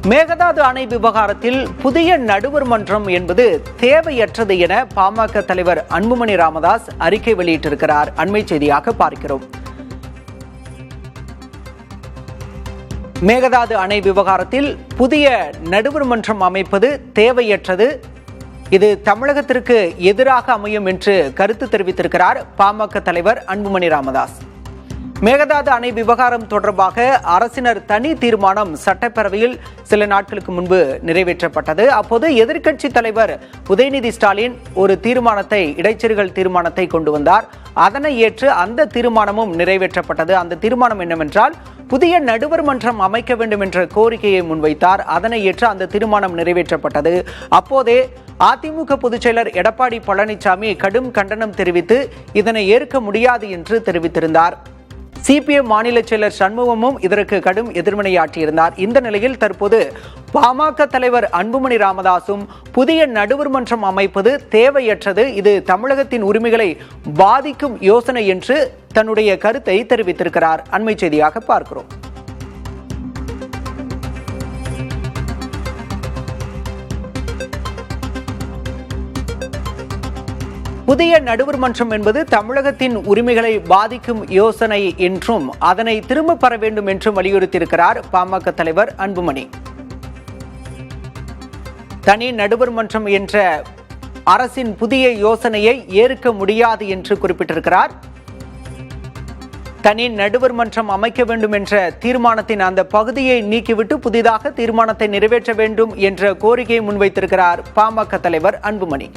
மேகதாது அணை விவகாரத்தில் புதிய நடுவர் மன்றம் என்பது தேவையற்றது என பாமக தலைவர் அன்புமணி ராமதாஸ் அறிக்கை வெளியிட்டிருக்கிறார். அண்மை செய்தியாக பார்க்கிறோம். மேகதாது அணை விவகாரத்தில் புதிய நடுவர் மன்றம் அமைப்பது தேவையற்றது, இது தமிழகத்திற்கு எதிராக அமையும் என்று கருத்து தெரிவித்திருக்கிறார் பாமக தலைவர் அன்புமணி ராமதாஸ். மேகதாது அணை விவகாரம் தொடர்பாக அரசினர் தனி தீர்மானம் சட்டப்பேரவையில் சில நாட்களுக்கு முன்பு நிறைவேற்றப்பட்டது. அப்போது எதிர்க்கட்சி தலைவர் உதயநிதி ஸ்டாலின் ஒரு தீர்மானத்தை, இடைச்செருகல் தீர்மானத்தை கொண்டு வந்தார். அதனை ஏற்று அந்த தீர்மானமும் நிறைவேற்றப்பட்டது. அந்த தீர்மானம் என்னவென்றால், புதிய நடுவர் மன்றம் அமைக்க வேண்டும் என்ற கோரிக்கையை முன்வைத்தார். அதனை ஏற்று அந்த தீர்மானம் நிறைவேற்றப்பட்டது. அப்போதே அதிமுக பொதுச்செயலர் எடப்பாடி பழனிசாமி கடும் கண்டனம் தெரிவித்து இதனை ஏற்க முடியாது என்று தெரிவித்திருந்தார். சிபிஎம் மாநில செயலர் சண்முகமும் இதற்கு கடும் எதிர்வினையாற்றியிருந்தார். இந்த நிலையில் தற்போது பாமக தலைவர் அன்புமணி ராமதாசும் புதிய நடுவர் மன்றம் அமைப்பது தேவையற்றது, இது தமிழகத்தின் உரிமைகளை பாதிக்கும் யோசனை என்று தன்னுடைய கருத்தை தெரிவித்திருக்கிறார். அண்மை செய்தியாக பார்க்கிறோம். புதிய நடுவர் மன்றம் என்பது தமிழகத்தின் உரிமைகளை பாதிக்கும் யோசனை என்றும் அதனை திரும்ப பெற வேண்டும் என்றும் வலியுறுத்தியிருக்கிறார் பாமக தலைவர் அன்புமணி. தனி நடுவர் மன்றம் என்ற அரசின் புதிய யோசனையை ஏற்க முடியாது என்று குறிப்பிட்டிருக்கிறார். தனி நடுவர் மன்றம் அமைக்க வேண்டும் என்ற தீர்மானத்தின் அந்த பகுதியை நீக்கிவிட்டு புதிதாக தீர்மானத்தை நிறைவேற்ற வேண்டும் என்ற கோரிக்கையை முன்வைத்திருக்கிறார் பாமக தலைவர் அன்புமணி.